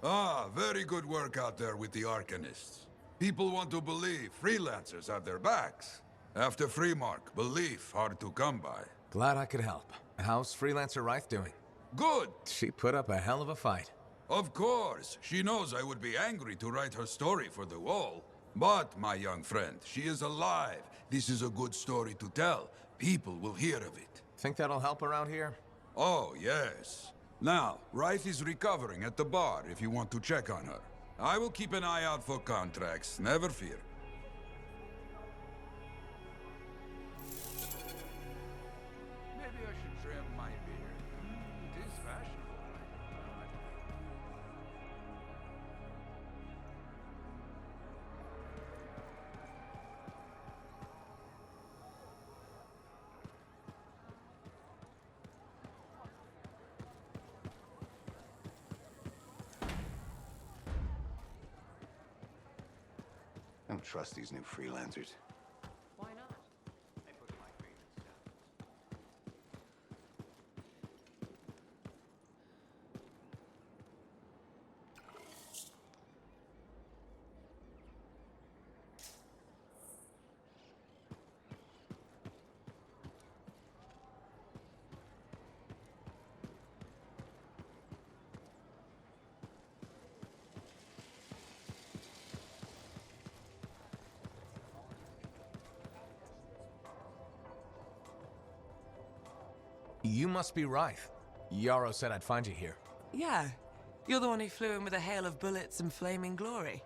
Ah, very good work out there with the Arcanists. People want to believe freelancers have their backs. After Freemark, belief hard to come by. Glad I could help. How's Freelancer Reith doing? Good! She put up a hell of a fight. Of course, she knows I would be angry to write her story for the wall. But, my young friend, she is alive. This is a good story to tell. People will hear of it. Think that'll help around here? Oh, yes. Now, Reith is recovering at the bar if you want to check on her. I will keep an eye out for contracts, never fear. Maybe I should trim my beard. It is fashionable. I don't trust these new freelancers. Why not? I put my faith in stuff. You must be Reith. Yarrow said I'd find you here. Yeah. You're the one who flew in with a hail of bullets and flaming glory.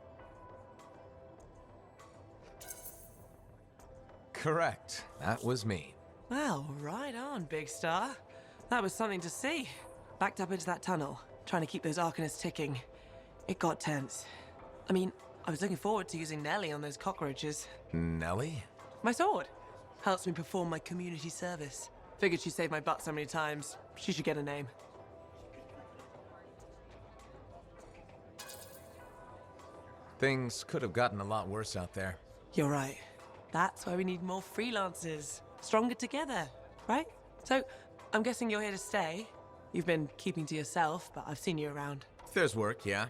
Correct. That was me. Well, right on, big star. That was something to see. Backed up into that tunnel, trying to keep those Arcanists ticking. It got tense. I mean, I was looking forward to using Nellie on those cockroaches. Nellie? My sword. Helps me perform my community service. Figured she saved my butt so many times. She should get a name. Things could have gotten a lot worse out there. You're right. That's why we need more freelancers. Stronger together, right? So, I'm guessing you're here to stay. You've been keeping to yourself, but I've seen you around. There's work, yeah.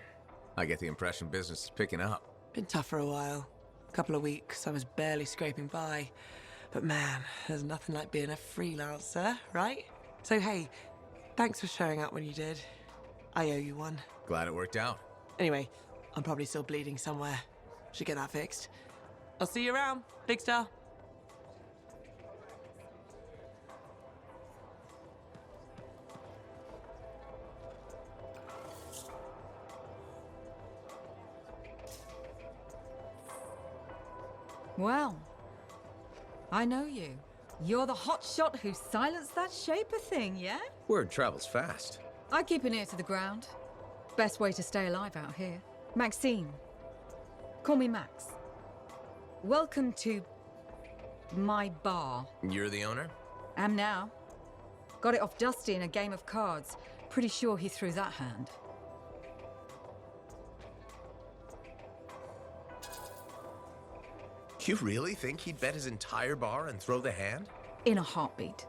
I get the impression business is picking up. Been tough for a while. Couple of weeks, I was barely scraping by. But man, there's nothing like being a freelancer, right? So hey, thanks for showing up when you did. I owe you one. Glad it worked out. Anyway, I'm probably still bleeding somewhere. Should get that fixed. I'll see you around, big star. Well, I know you. You're the hotshot who silenced that Shaper thing, yeah? Word travels fast. I keep an ear to the ground. Best way to stay alive out here. Maxine. Call me Max. Welcome to my bar. You're the owner? Am now. Got it off Dusty in a game of cards. Pretty sure he threw that hand. You really think he'd bet his entire bar and throw the hand? In a heartbeat.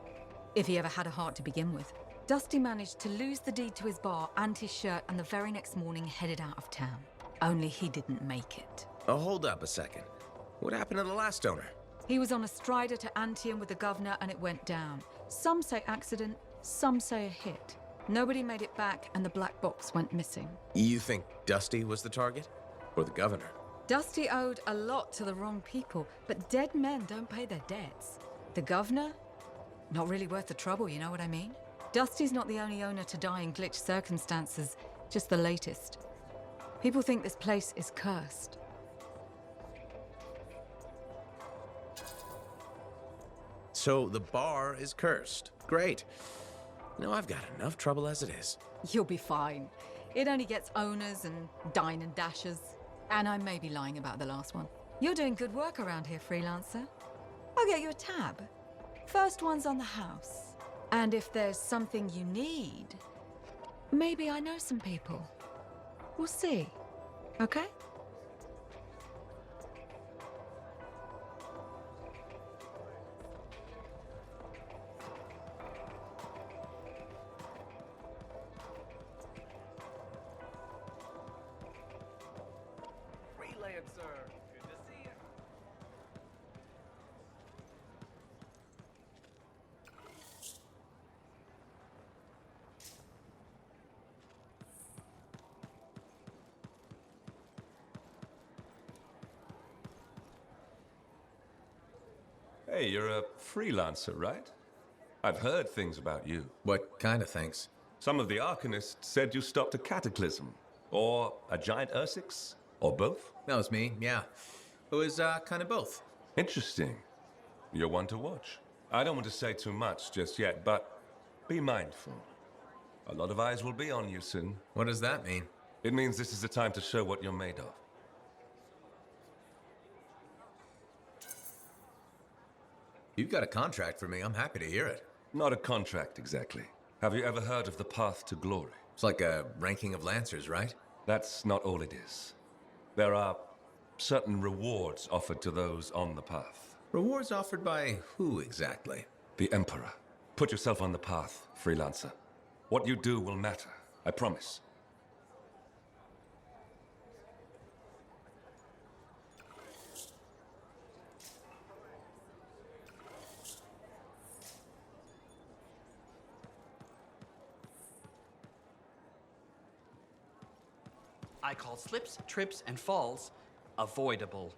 If he ever had a heart to begin with. Dusty managed to lose the deed to his bar and his shirt, and the very next morning headed out of town. Only he didn't make it. Oh, hold up a second. What happened to the last owner? He was on a strider to Anthem with the governor and it went down. Some say accident, some say a hit. Nobody made it back and the black box went missing. You think Dusty was the target? Or the governor? Dusty owed a lot to the wrong people, but dead men don't pay their debts. The governor? Not really worth the trouble, you know what I mean? Dusty's not the only owner to die in glitch circumstances, just the latest. People think this place is cursed. So the bar is cursed. Great. No, I've got enough trouble as it is. You'll be fine. It only gets owners and dine and dashers. And I may be lying about the last one. You're doing good work around here, freelancer. I'll get you a tab. First one's on the house. And if there's something you need, maybe I know some people. We'll see. Okay? client, sir. Good to see you. Hey, you're a freelancer, right? I've heard things about you. What kind of things? Some of the Arcanists said you stopped a cataclysm, or a giant Ursix, or both. That was me, yeah. It was, kind of both. Interesting. You're one to watch. I don't want to say too much just yet, but be mindful. A lot of eyes will be on you soon. What does that mean? It means this is the time to show what you're made of. You've got a contract for me. I'm happy to hear it. Not a contract, exactly. Have you ever heard of the path to glory? It's like a ranking of lancers, right? That's not all it is. There are certain rewards offered to those on the path. Rewards offered by who exactly? The Emperor. Put yourself on the path, freelancer. What you do will matter, I promise. I call slips, trips, and falls avoidable.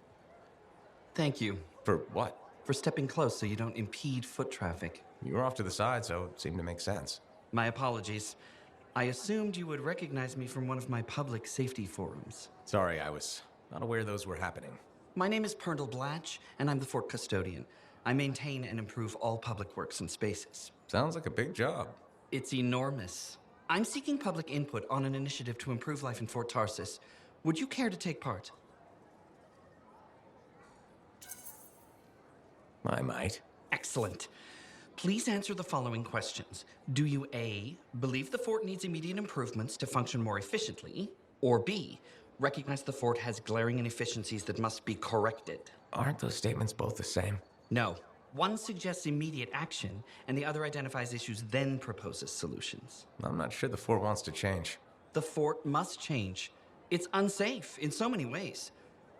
Thank you For what? for stepping close so you don't impede foot traffic. You were off to the side, so it seemed to make sense. My apologies. I assumed you would recognize me from one of my public safety forums. Sorry, I was not aware those were happening. My name is Perndle Blatch, and I'm the Fort Custodian. I maintain and improve all public works and spaces. Sounds like a big job. It's enormous. I'm seeking public input on an initiative to improve life in Fort Tarsis. Would you care to take part? I might. Excellent. Please answer the following questions. Do you A, believe the fort needs immediate improvements to function more efficiently? Or B, recognize the fort has glaring inefficiencies that must be corrected? Aren't those statements both the same? No. One suggests immediate action, and the other identifies issues, then proposes solutions. I'm not sure the fort wants to change. The fort must change. It's unsafe in so many ways.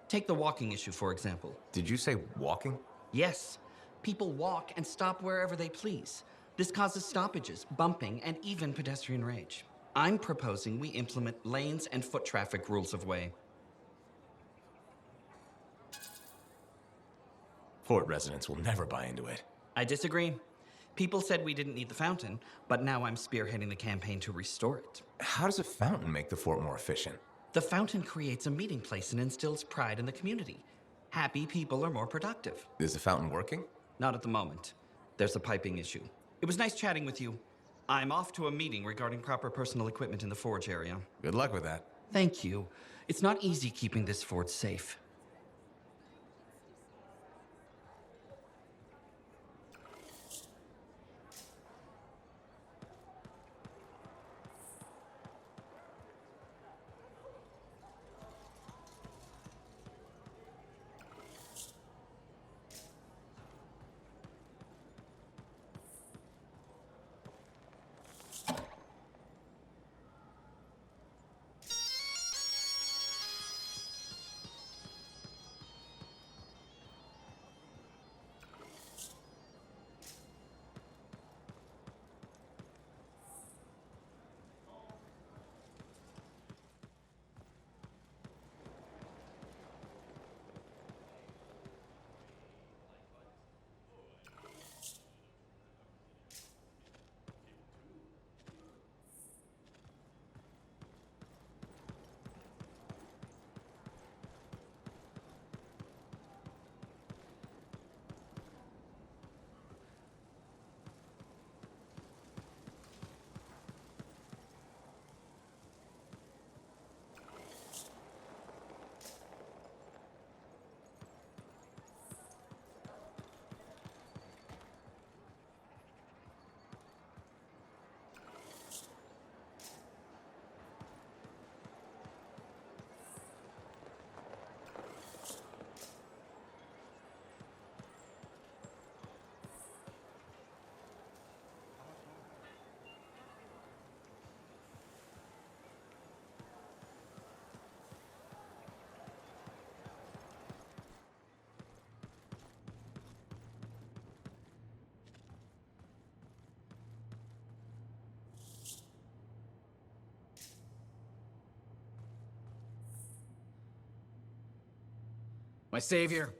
Take the walking issue, for example. Did you say walking? Yes, people walk and stop wherever they please. This causes stoppages, bumping, and even pedestrian rage. I'm proposing we implement lanes and foot traffic rules of way. Fort residents will never buy into it. I disagree. People said we didn't need the fountain, but now I'm spearheading the campaign to restore it. How does a fountain make the fort more efficient? The fountain creates a meeting place and instills pride in the community. Happy people are more productive. Is the fountain working? Not at the moment. There's a piping issue. It was nice chatting with you. I'm off to a meeting regarding proper personal equipment in the forge area. Good luck with that. Thank you. It's not easy keeping this fort safe. My savior,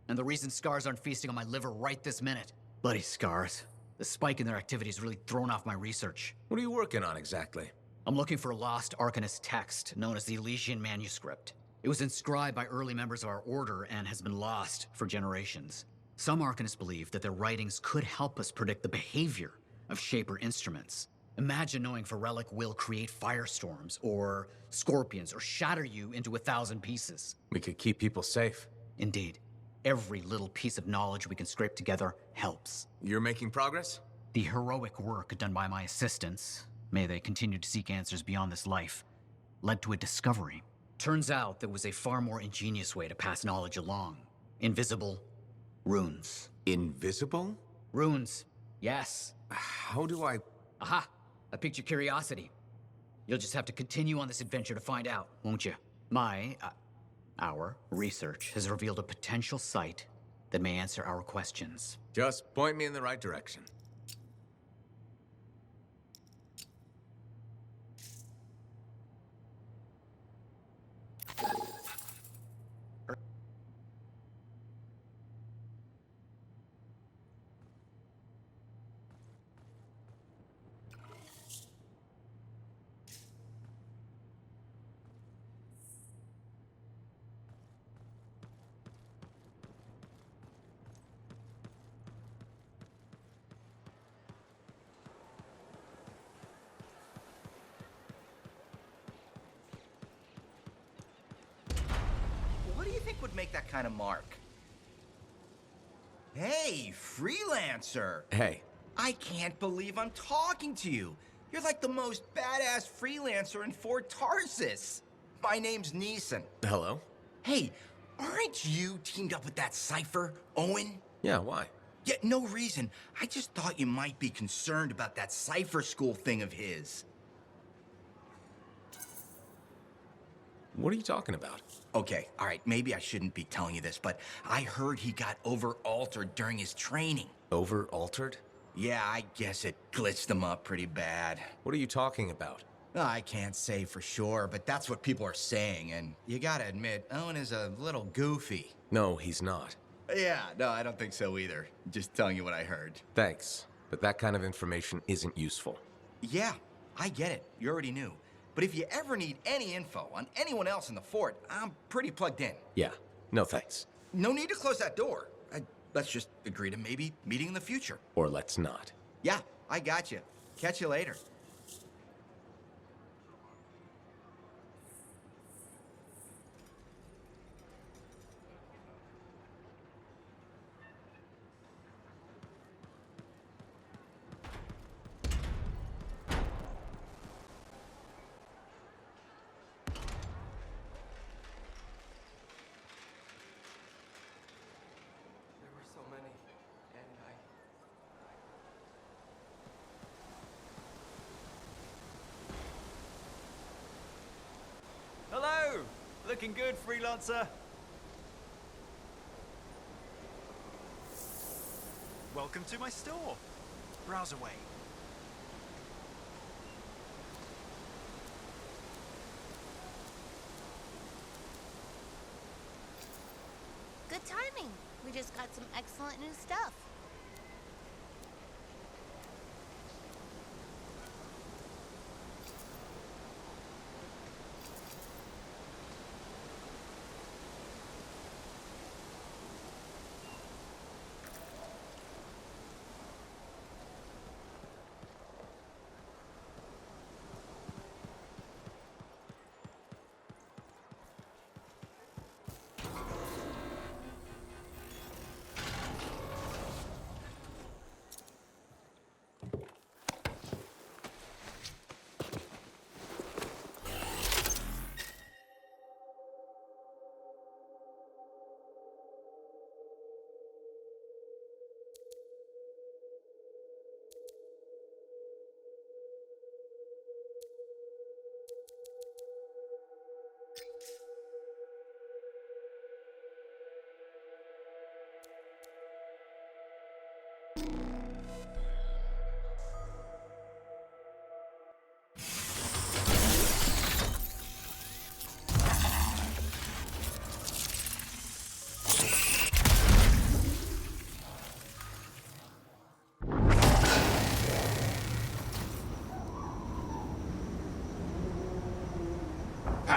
and the reason scars aren't feasting on my liver right this minute. Bloody scars. The spike in their activity has really thrown off my research. What are you working on exactly? I'm looking for a lost Arcanist text known as the Elysian Manuscript. It was inscribed by early members of our order and has been lost for generations. Some Arcanists believe that their writings could help us predict the behavior of Shaper instruments. Imagine knowing if a relic will create firestorms, or scorpions, or shatter you into 1,000 pieces. We could keep people safe. Indeed. Every little piece of knowledge we can scrape together helps. You're making progress? The heroic work done by my assistants, may they continue to seek answers beyond this life, led to a discovery. Turns out there was a far more ingenious way to pass knowledge along. Invisible runes. Invisible? Runes, yes. How do I... Aha! I piqued your curiosity. You'll just have to continue on this adventure to find out, won't you? Our research has revealed a potential site that may answer our questions. Just point me in the right direction. What do you think would make that kind of mark? Hey, freelancer! Hey. I can't believe I'm talking to you. You're like the most badass freelancer in Fort Tarsis. My name's Neeson. Hello? Hey, aren't you teamed up with that cipher, Owen? Yeah, why? Yeah, no reason. I just thought you might be concerned about that cipher school thing of his. What are you talking about? Okay, all right, maybe I shouldn't be telling you this, but I heard he got over-altered during his training. Over-altered? Yeah, I guess it glitched him up pretty bad. What are you talking about? I can't say for sure, but that's what people are saying, and you gotta admit, Owen is a little goofy. No, he's not. Yeah, no, I don't think so either. Just telling you what I heard. Thanks, but that kind of information isn't useful. Yeah, I get it. You already knew. But if you ever need any info on anyone else in the fort, I'm pretty plugged in. Yeah, no thanks. No need to close that door. Let's just agree to maybe meeting in the future. Or let's not. Yeah, I got you. Catch you later. Hello! Looking good, freelancer. Welcome to my store. Browse away. Good timing. We just got some excellent new stuff.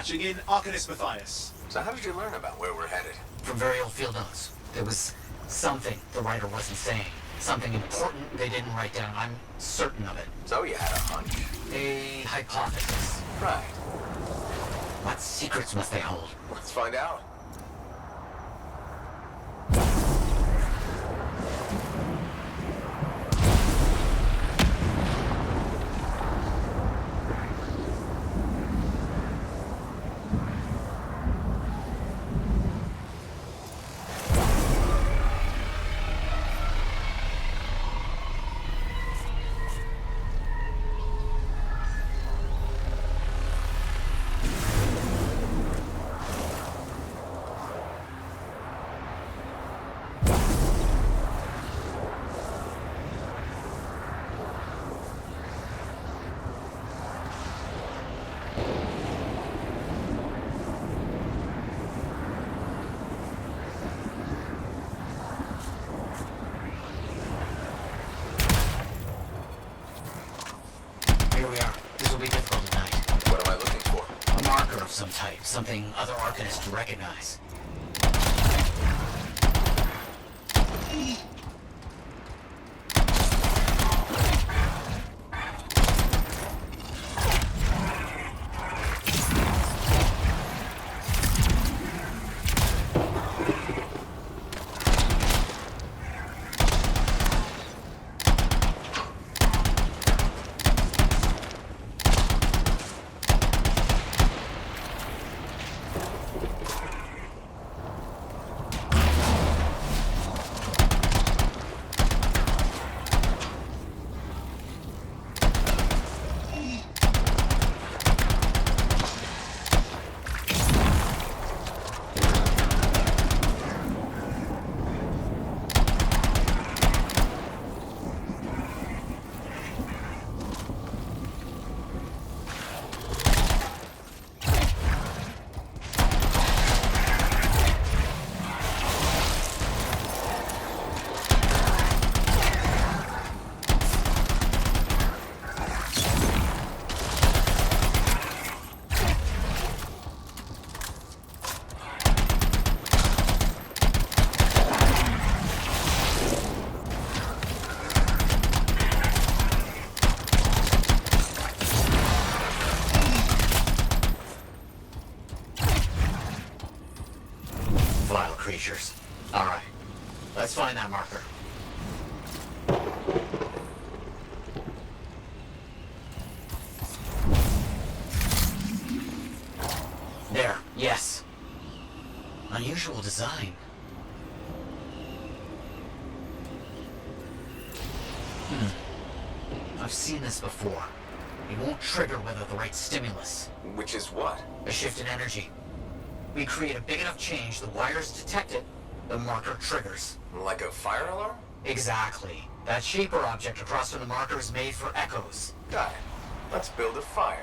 patching in Arcanist Matthias. So how did you learn about where we're headed? From very old field notes. There was something the writer wasn't saying. Something important they didn't write down. I'm certain of it. So you had a hunch. A hypothesis. Right. What secrets must they hold? Let's find out. Here we are. This will be difficult tonight. What am I looking for? A marker of some type. Something other Arcanists recognize. Vile creatures. All right. Let's find that marker. There. Yes. Unusual design. I've seen this before. It won't trigger without the right stimulus. Which is what? A shift in energy. We create a big enough change, the wires detect it, the marker triggers. Like a fire alarm? Exactly. That shape or object across from the marker is made for echoes. Got it. Let's build a fire.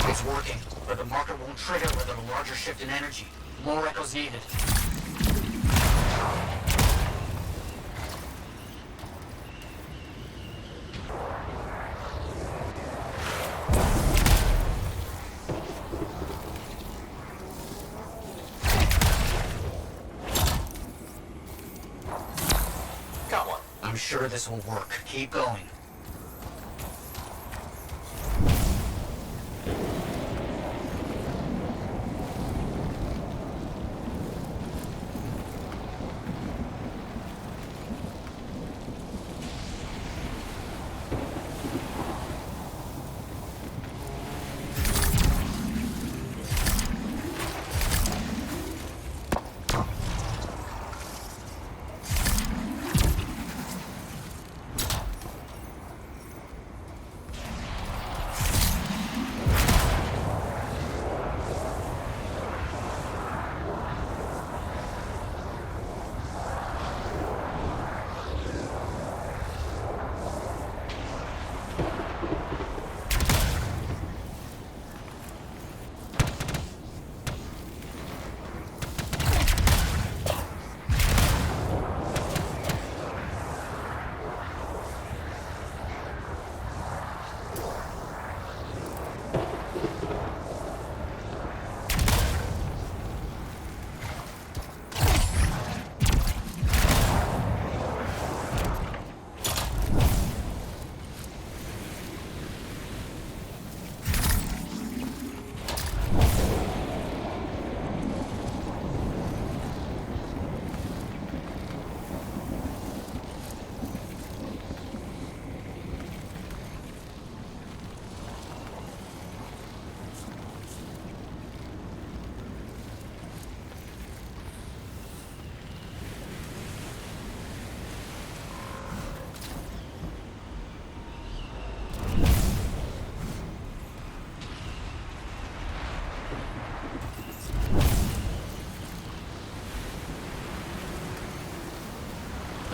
It's working, but the marker won't trigger without a larger shift in energy. More echoes needed. Got one. I'm sure this will work. Keep going.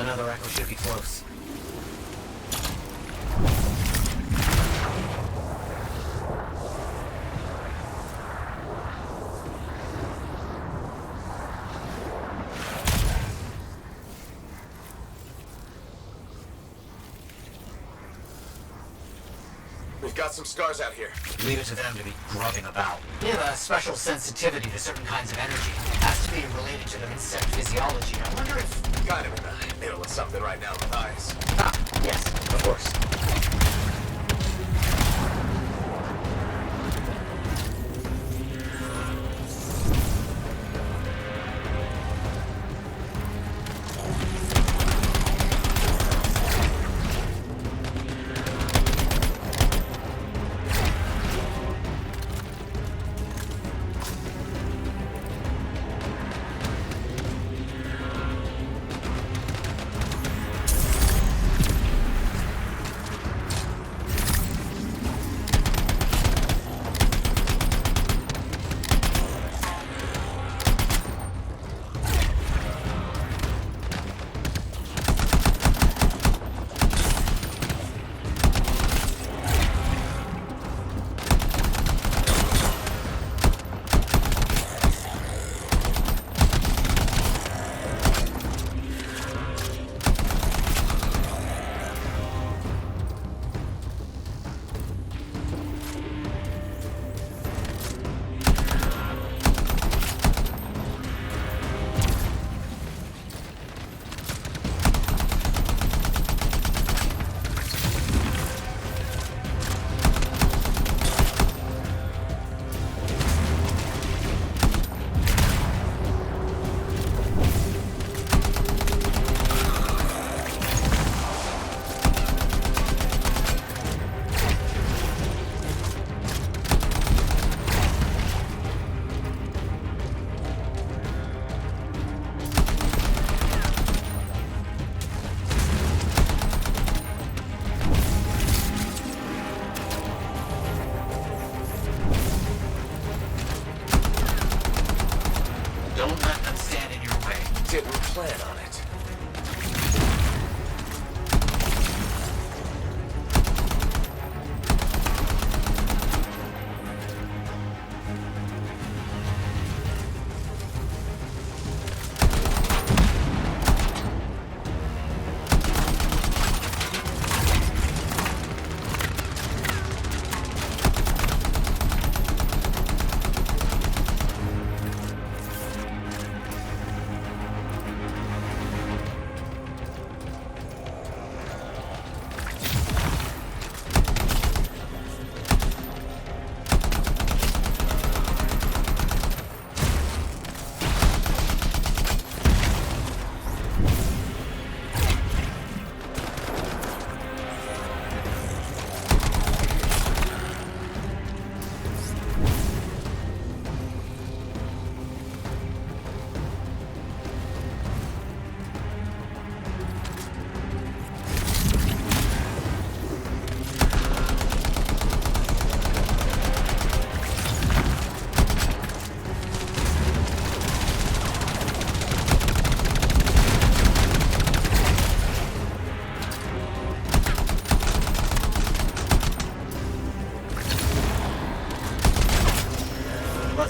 Another echo should be close. We've got some scars out here. Leave it to them to be grubbing about. They have a special sensitivity to certain kinds of energy. Has to be related to their insect physiology. I wonder if... Kind of in the middle of something right now with eyes. Ah, yes, of course.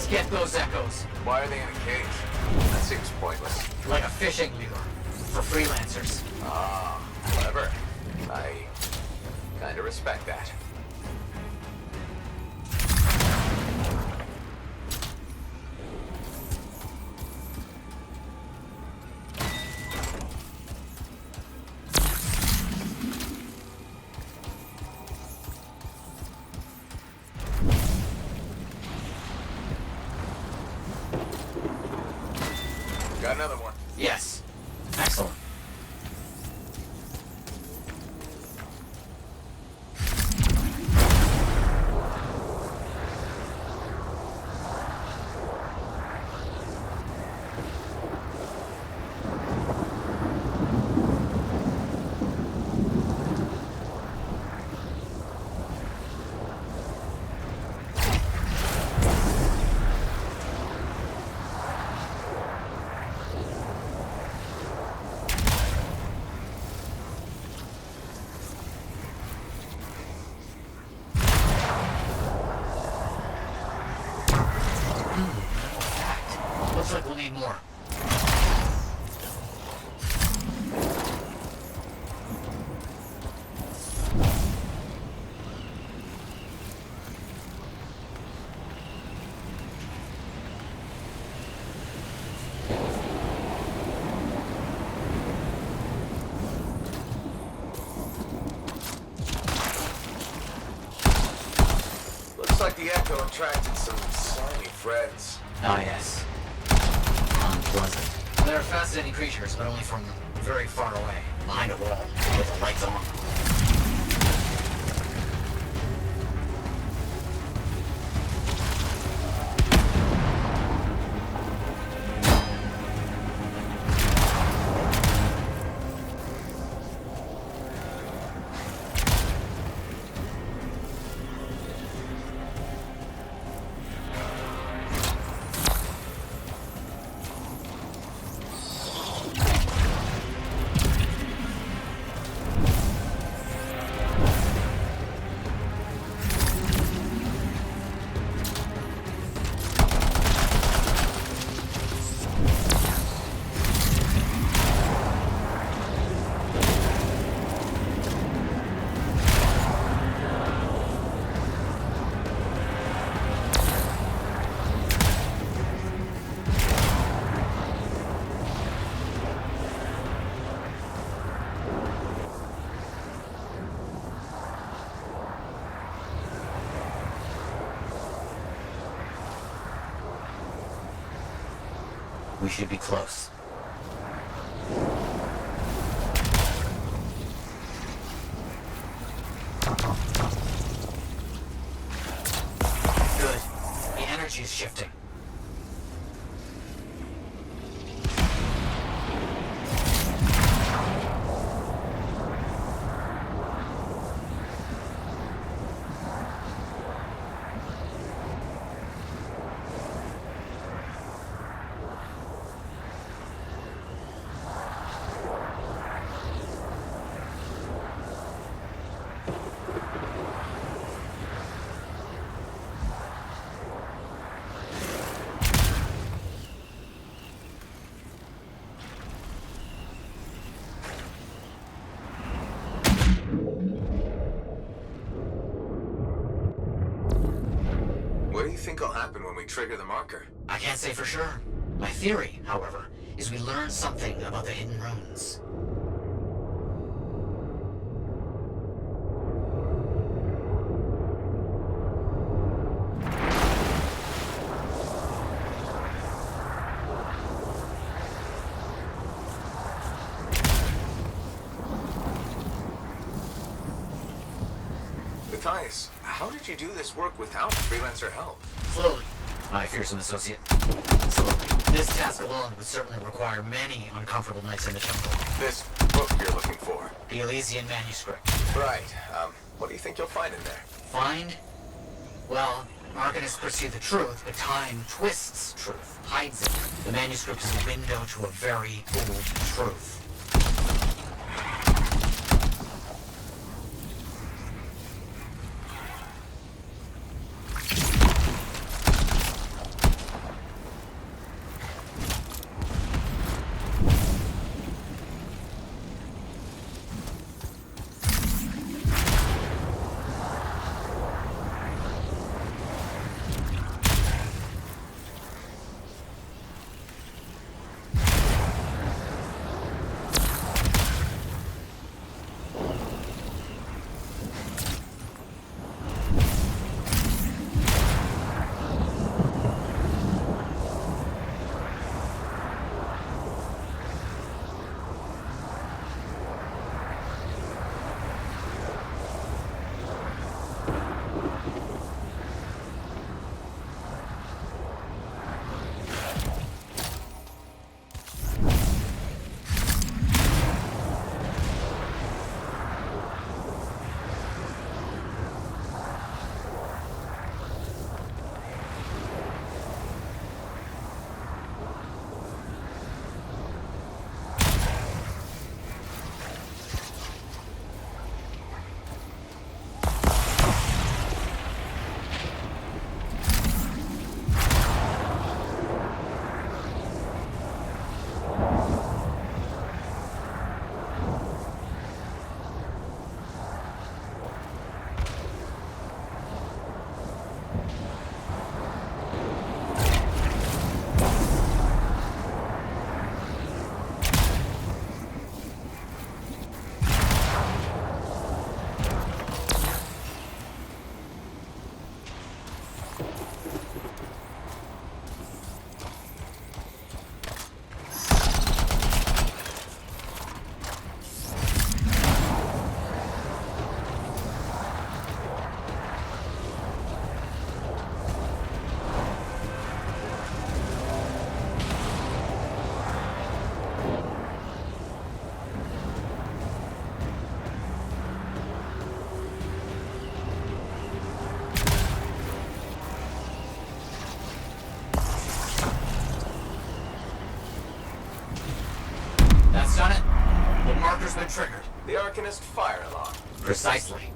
Get those echoes. Why are they in a cage? That seems pointless. Like a fishing lure. For freelancers. Ah, clever. I kinda respect that. Got another one. Yes. Excellent. Looks like we'll need more. Looks like the echo attracted some slimy friends. Ah, yes. Unpleasant. They're fascinating creatures, but only from very far away, behind a wall, with the lights on. We should be close. Good. The energy is shifting. What do you think will happen when we trigger the marker? I can't say for sure. My theory, however, is we learn something about the hidden runes. Matthias, how did you do this work without freelancer help? Slowly, my fearsome associate. Slowly. This task alone would certainly require many uncomfortable nights in the jungle. This book you're looking for? The Elysian Manuscript. Right. What do you think you'll find in there? Find? Well, Arcanists perceive the truth, but time twists truth, hides it. The manuscript is a window to a very old truth. Arcanist fire alarm. Precisely.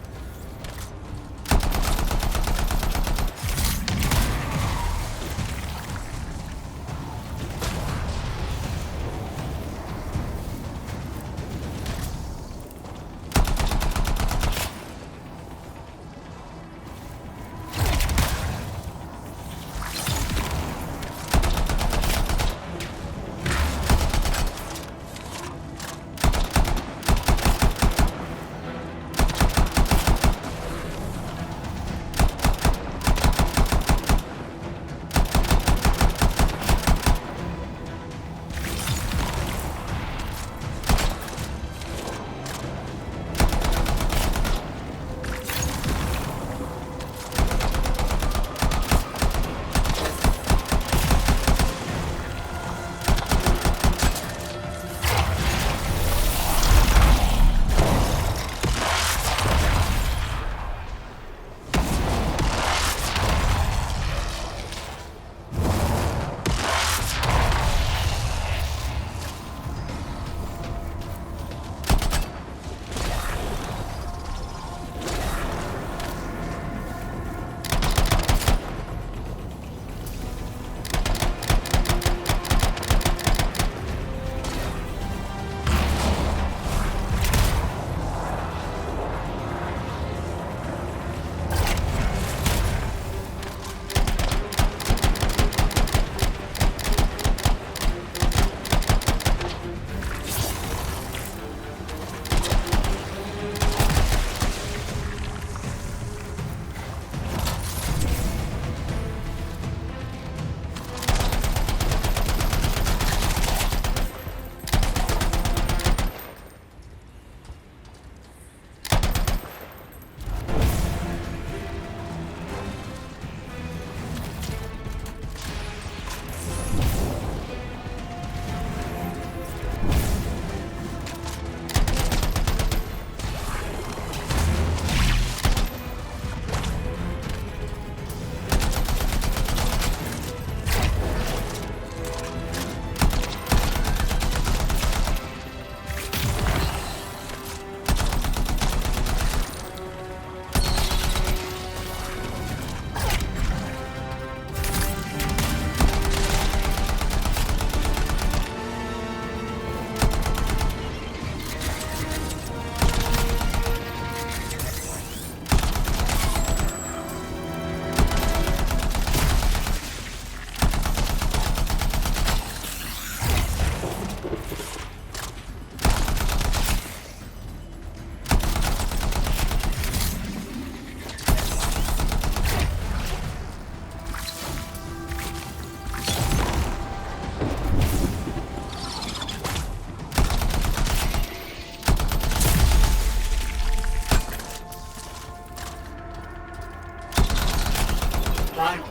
Final.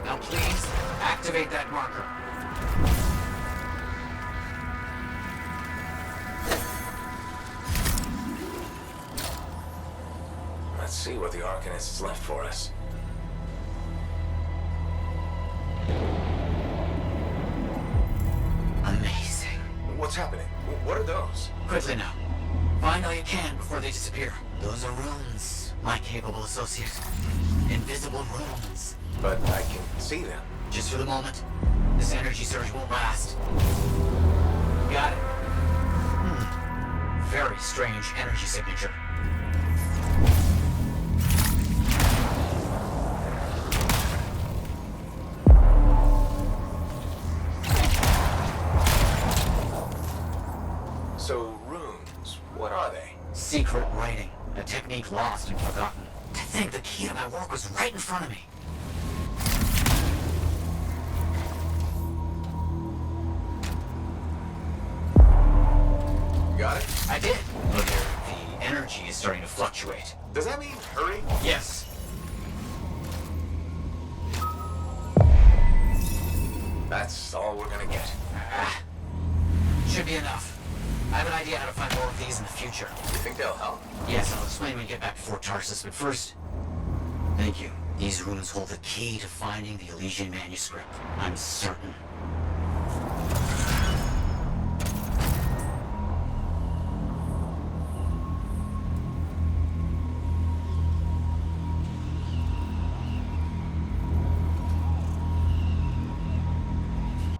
Now please, activate that marker. Let's see what the Arcanist has left for us. Amazing. What's happening? What are those? Quickly now. Find all you can before they disappear. Those are runes, my capable associate. Invisible runes. But I can see them. Just for the moment. This energy surge won't last. Got it. Very strange energy signature. So, runes, what are they? Secret writing. A technique lost and forgotten. To think the key to my work was right in front of me. Got it? I did. Look here. The energy is starting to fluctuate. Does that mean hurry? Yes. That's all we're gonna get. Should be enough. I have an idea how to find more of these in the future. You think they'll help? Yes, I'll explain when we get back to Fort Tarsus, but first... Thank you. These runes hold the key to finding the Elysian Manuscript. I'm certain